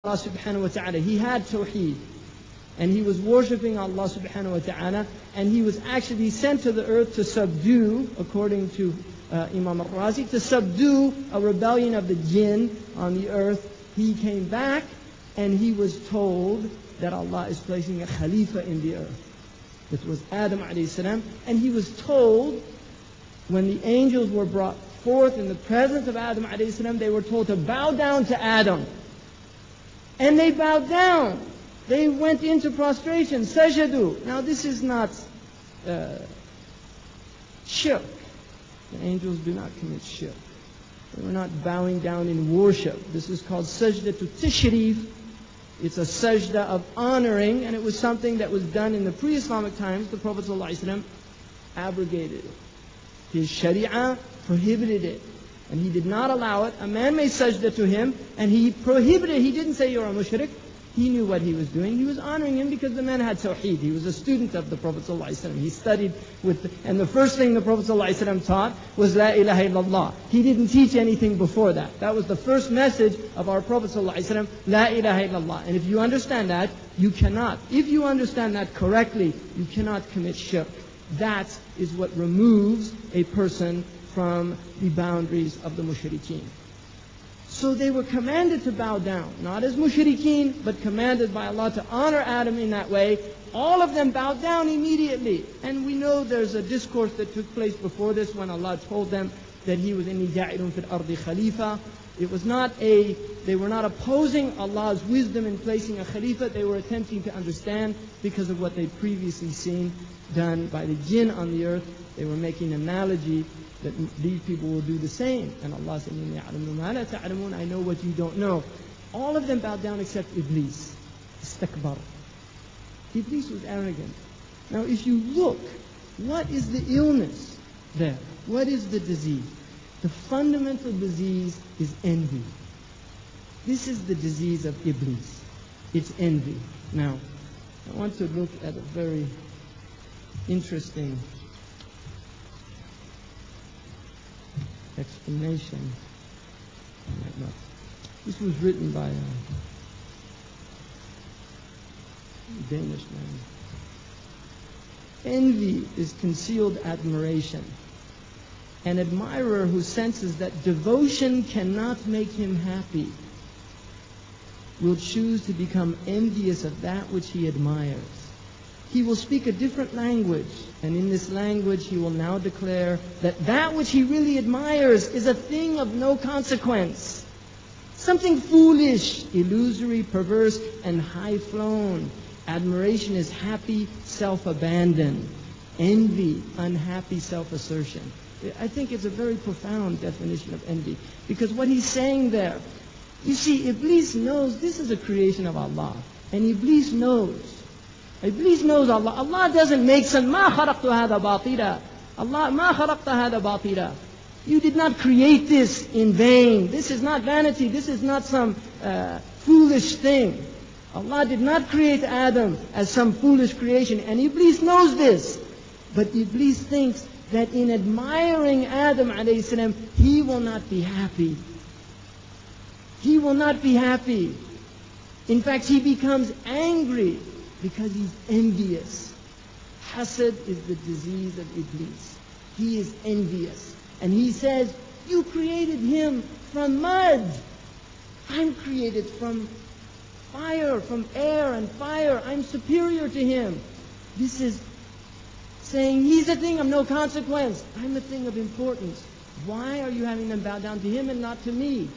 Allah subhanahu wa ta'ala. He had tawheed. And he was worshipping Allah subhanahu wa ta'ala. And he was actually sent to the earth to subdue, according to Imam al-Razi, to subdue a rebellion of the jinn on the earth. He came back and he was told that Allah is placing a khalifa in the earth. It was Adam alayhi salam. And he was told, when the angels were brought forth in the presence of Adam alayhi salam, they were told to bow down to Adam. And they bowed down. They went into prostration, sajadu. Now this is not shirk. The angels do not commit shirk. They were not bowing down in worship. This is called sajda to tishrif. It's a sajda of honoring, and it was something that was done in the pre-Islamic times. The Prophet ﷺ abrogated it. His sharia prohibited it. And he did not allow it. A man made sajda to him, and he prohibited. He didn't say you're a mushrik. He knew what he was doing. He was honoring him because the man had tawheed. He was a student of the Prophet ﷺ. He studied and the first thing the Prophet ﷺ taught was La ilaha illallah. He didn't teach anything before that. That was the first message of our Prophet ﷺ, La ilaha illallah. And if you understand that, you cannot. If you understand that correctly, you cannot commit shirk. That is what removes a person from the boundaries of the mushrikeen. So they were commanded to bow down, not as mushrikeen, but commanded by Allah to honor Adam in that way. All of them bowed down immediately. And we know there's a discourse that took place before this when Allah told them that He was inni ja'ilun fil ardi khalifa. It was not they were not opposing Allah's wisdom in placing a khalifa. They were attempting to understand because of what they'd previously seen done by the jinn on the earth. They were making an analogy that these people will do the same. And Allah said, I know what you don't know. All of them bowed down except Iblis. Istakbar. Iblis was arrogant. Now if you look, what is the illness there? What is the disease? The fundamental disease is envy. This is the disease of Iblis. It's envy. Now, I want to look at a very interesting explanation. This was written by a Danish man. Envy is concealed admiration. An admirer who senses that devotion cannot make him happy will choose to become envious of that which he admires. He will speak a different language, and in this language he will now declare that that which he really admires is a thing of no consequence. Something foolish, illusory, perverse, and high-flown. Admiration is happy self-abandon. Envy, unhappy self-assertion. I think it's a very profound definition of envy. Because what he's saying there, you see, Iblis knows this is a creation of Allah. And Iblis knows. Iblis knows Allah. Allah doesn't make some, مَا خَلَقْتُ هَذَا بَاطِلًا. Allah, مَا خَلَقْتَ هَذَا بَاطِلًا. You did not create this in vain. This is not vanity. This is not some foolish thing. Allah did not create Adam as some foolish creation. And Iblis knows this. But Iblis thinks that in admiring Adam alayhi salam, he will not be happy. He will not be happy. In fact, he becomes angry because he's envious. Hasad is the disease of Iblis. He is envious. And he says, you created him from mud. I'm created from fire, from air and fire. I'm superior to him. This is saying he's a thing of no consequence. I'm a thing of importance. Why are you having them bow down to him and not to me?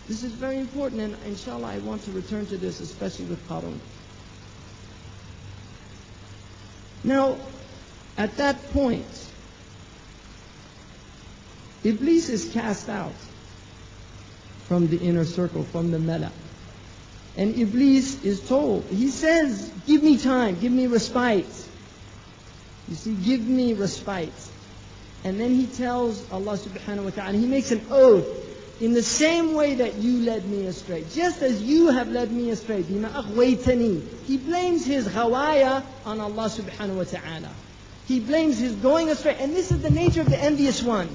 This is very important, and inshallah I want to return to this, especially with Qarun. Now, at that point, Iblis is cast out from the inner circle, from the mela. And Iblis is told, he says, give me time, give me respite. You see, give me respite. And then he tells Allah subhanahu wa ta'ala, he makes an oath, in the same way that you led me astray, just as you have led me astray, بِمَا أَغْوَيْتَنِي. He blames his ghawaya on Allah subhanahu wa ta'ala. He blames his going astray. And this is the nature of the envious one.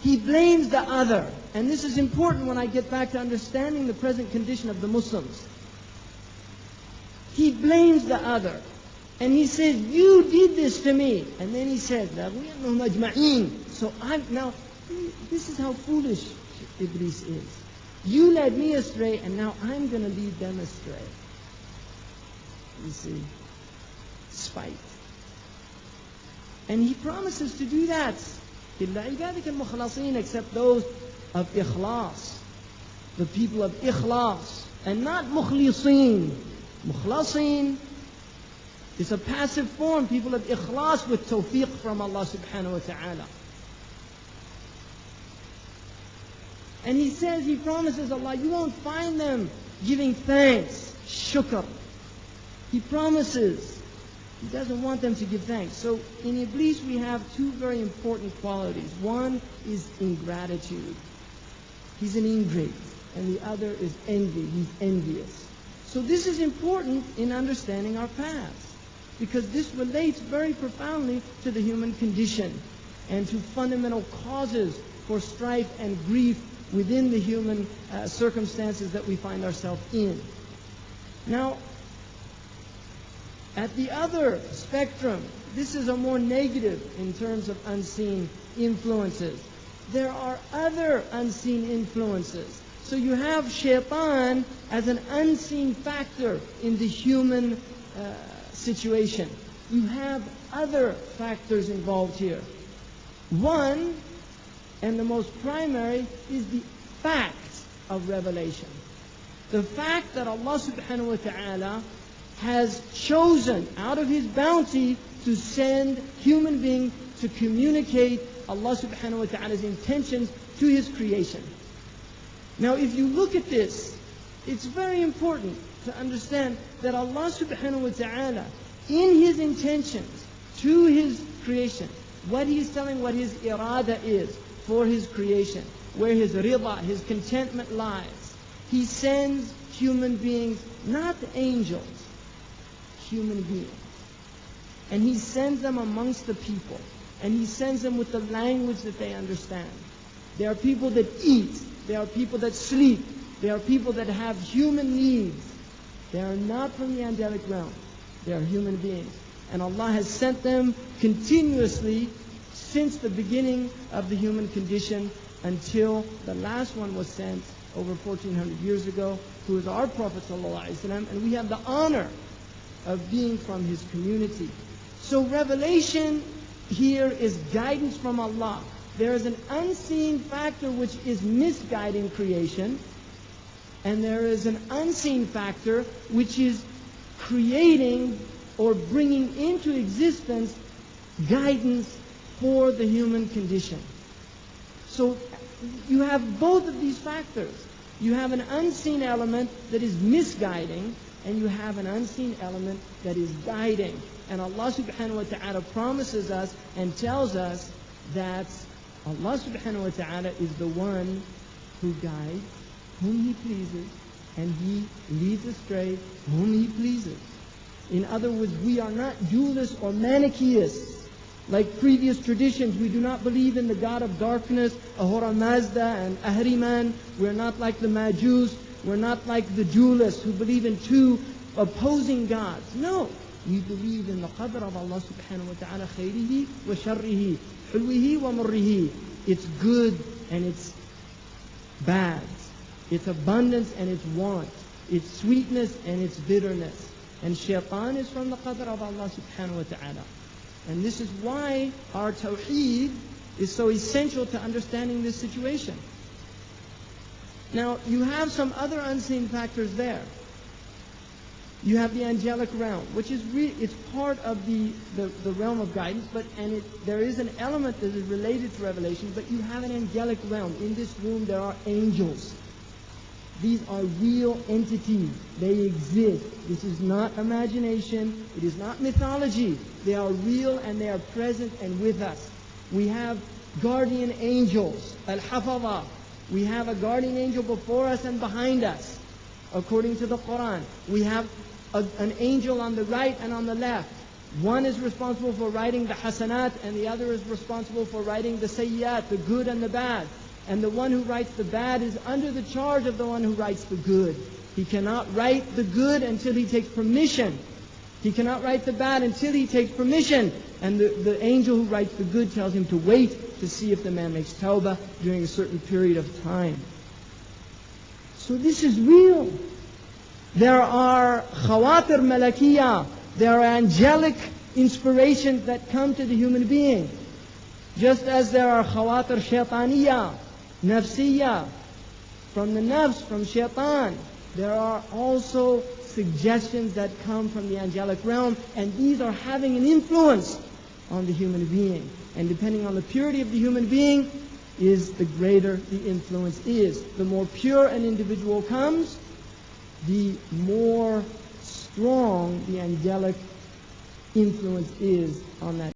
He blames the other. And this is important when I get back to understanding the present condition of the Muslims. he blames the other. And he says, you did this to me. And then he says, لَأَغْوِيَنَّهُمْ أَجْمَعِينَ. So now, this is how foolish Iblis is. You led me astray, and now I'm going to lead them astray. You see, spite. And he promises to do that. إِلَّا عِبَادِكَ الْمُخْلَصِينَ, except those of ikhlas, the people of ikhlas, and not mukhlisin. Mukhlasin is a passive form, people of ikhlas with tawfiq from Allah subhanahu wa ta'ala. And he says, he promises Allah, you won't find them giving thanks, shukr. He promises. He doesn't want them to give thanks. So in Iblis we have two very important qualities. One is ingratitude. He's an ingrate. And the other is envy. He's envious. So this is important in understanding our past, because this relates very profoundly to the human condition and to fundamental causes for strife and grief within the human circumstances that we find ourselves in. Now, at the other spectrum, this is a more negative in terms of unseen influences. There are other unseen influences. So you have shaitan as an unseen factor in the human situation. You have other factors involved here. One, and the most primary, is the fact of revelation. The fact that Allah subhanahu wa ta'ala has chosen out of His bounty to send human beings to communicate Allah subhanahu wa ta'ala's intentions to His creation. Now if you look at this, it's very important to understand that Allah subhanahu wa ta'ala, in His intentions to His creation, what He is telling, what His irada is for His creation, where His rida, His contentment lies, He sends human beings, not angels, human beings. And He sends them amongst the people. And He sends them with the language that they understand. There are people that eat. There are people that sleep. There are people that have human needs. They are not from the angelic realm. They are human beings. And Allah has sent them continuously since the beginning of the human condition until the last one was sent over 1400 years ago, who is our Prophet ﷺ, and we have the honor of being from his community. So revelation here is guidance from Allah. There is an unseen factor which is misguiding creation, and there is an unseen factor which is creating or bringing into existence guidance for the human condition. So you have both of these factors. You have an unseen element that is misguiding, and you have an unseen element that is guiding. And Allah subhanahu wa ta'ala promises us and tells us that Allah subhanahu wa ta'ala is the one who guides whom He pleases, and He leads astray whom He pleases. In other words, we are not dualists or Manichaeists. Like previous traditions, we do not believe in the God of darkness, Ahura Mazda and Ahriman. We're not like the Majus. We're not like the dualists who believe in two opposing gods. No, we believe in the qadr of Allah subhanahu wa ta'ala, khayrihi wa sharrihi, hulwihi wa murrihi. It's good and it's bad. It's abundance and it's want. It's sweetness and it's bitterness. And shaitan is from the qadr of Allah subhanahu wa ta'ala. And this is why our tawheed is so essential to understanding this situation. Now, you have some other unseen factors there. You have the angelic realm, which is it's part of the realm of guidance, there is an element that is related to revelation, but you have an angelic realm. In this room there are angels. These are real entities. They exist. This is not imagination. It is not mythology. They are real and they are present and with us. We have guardian angels, al-Hafadha. We have a guardian angel before us and behind us, according to the Quran. We have an angel on the right and on the left. One is responsible for writing the hasanat, and the other is responsible for writing the sayyat, the good and the bad. And the one who writes the bad is under the charge of the one who writes the good. He cannot write the good until he takes permission. He cannot write the bad until he takes permission. And the angel who writes the good tells him to wait to see if the man makes tawbah during a certain period of time. So this is real. There are khawatir malakiyah. There are angelic inspirations that come to the human being. Just as there are khawatir shaytaniyah, nafsiyah, from the nafs, from shaitan. There are also suggestions that come from the angelic realm, and these are having an influence on the human being. And depending on the purity of the human being, is the greater the influence is. The more pure an individual comes, the more strong the angelic influence is on that